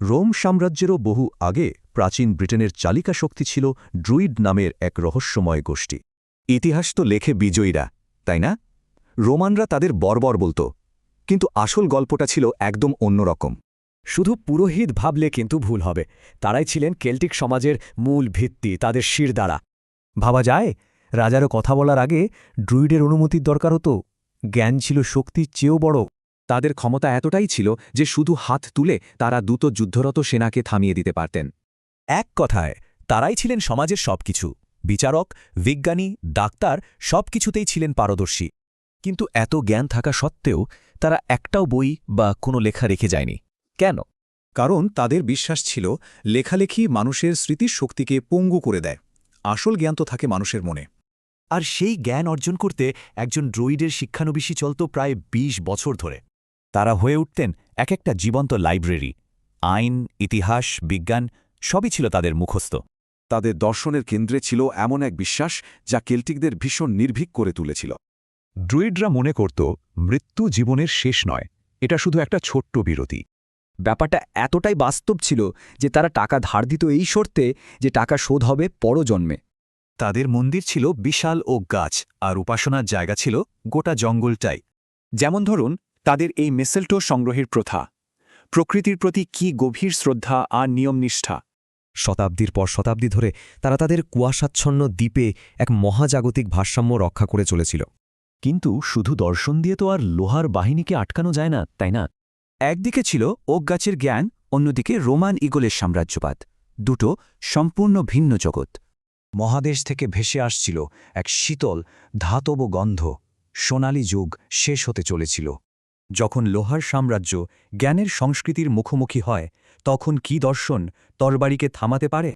Rome সাম্রাজ্যেরও বহু আগে প্রাচীন ব্রিটেনের চালিকা শক্তি ছিল ড্রুইড নামের এক রহস্যময় গোষ্ঠী। ইতিহাস তো লেখে বিজয়ীরা, তাই না? রোমানরা তাদের বর্বর বলত, কিন্তু আসল গল্পটা ছিল একদম অন্যরকম। শুধু পুরোহিত ভাবলে কিন্তু ভুল হবে। তারাই ছিলেন কেল্টিক সমাজের মূল ভিত্তি, তাদের শিরদাঁড়া। ভাবা যায়, রাজারও কথা বলার আগে ড্রুইডের অনুমতির দরকার হতো। জ্ঞান ছিল শক্তির চেয়েও বড়। তাদের ক্ষমতা এতটাই ছিল যে শুধু হাত তুলে তারা দ্রুত যুদ্ধরত সেনাকে থামিয়ে দিতে পারতেন। এক কথায়, তারাই ছিলেন সমাজের সবকিছু। বিচারক, বিজ্ঞানী, ডাক্তার সবকিছুতেই ছিলেন পারদর্শী। কিন্তু এত জ্ঞান থাকা সত্ত্বেও তারা একটাও বই বা কোনো লেখা রেখে যায়নি। কেন? কারণ তাদের বিশ্বাস ছিল লেখালেখি মানুষের স্মৃতির শক্তিকে পঙ্গু করে দেয়। আসল জ্ঞান তো থাকে মানুষের মনে। আর সেই জ্ঞান অর্জন করতে একজন ড্রুইডের শিক্ষানবিশি চলত প্রায় ২০ বছর ধরে। তারা হয়ে উঠতেন এক একটা জীবন্ত লাইব্রেরি। আইন, ইতিহাস, বিজ্ঞান সবই ছিল তাদের মুখস্থ। তাদের দর্শনের কেন্দ্রে ছিল এমন এক বিশ্বাস যা কেল্টিকদের ভীষণ নির্ভীক করে তুলেছিল। ড্রুইডরা মনে করত মৃত্যু জীবনের শেষ নয়, এটা শুধু একটা ছোট্ট বিরতি। ব্যাপারটা এতটাই বাস্তব ছিল যে তারা টাকা ধার দিত এই শর্তে যে টাকা শোধ হবে পরজন্মে। তাদের মন্দির ছিল বিশাল ও গাছ, আর উপাসনার জায়গা ছিল গোটা জঙ্গলটাই। যেমন ধরুন তাদের এই মেসেলটো সংগ্রহের প্রথা, প্রকৃতির প্রতি কি গভীর শ্রদ্ধা আর নিয়মনিষ্ঠা। শতাব্দীর পর শতাব্দী ধরে তারা তাদের কুয়াশাচ্ছন্ন দ্বীপে এক মহাজাগতিক ভারসাম্য রক্ষা করে চলেছিল। কিন্তু শুধু দর্শন দিয়ে তো আর লোহার বাহিনীকে আটকানো যায় না, তাই না? একদিকে ছিল ওক গাছের জ্ঞান, অন্যদিকে রোমান ইগলের সাম্রাজ্যবাদ। দুটো সম্পূর্ণ ভিন্ন জগৎ। মহাদেশ থেকে ভেসে আসছিল এক শীতল ধাতব গন্ধ। সোনালি যুগ শেষ হতে চলেছিল। যখন লোহার সাম্রাজ্য জ্ঞানের সংস্কৃতির মুখোমুখি হয়, তখন কি দর্শন তরবারিকে থামাতে পারে?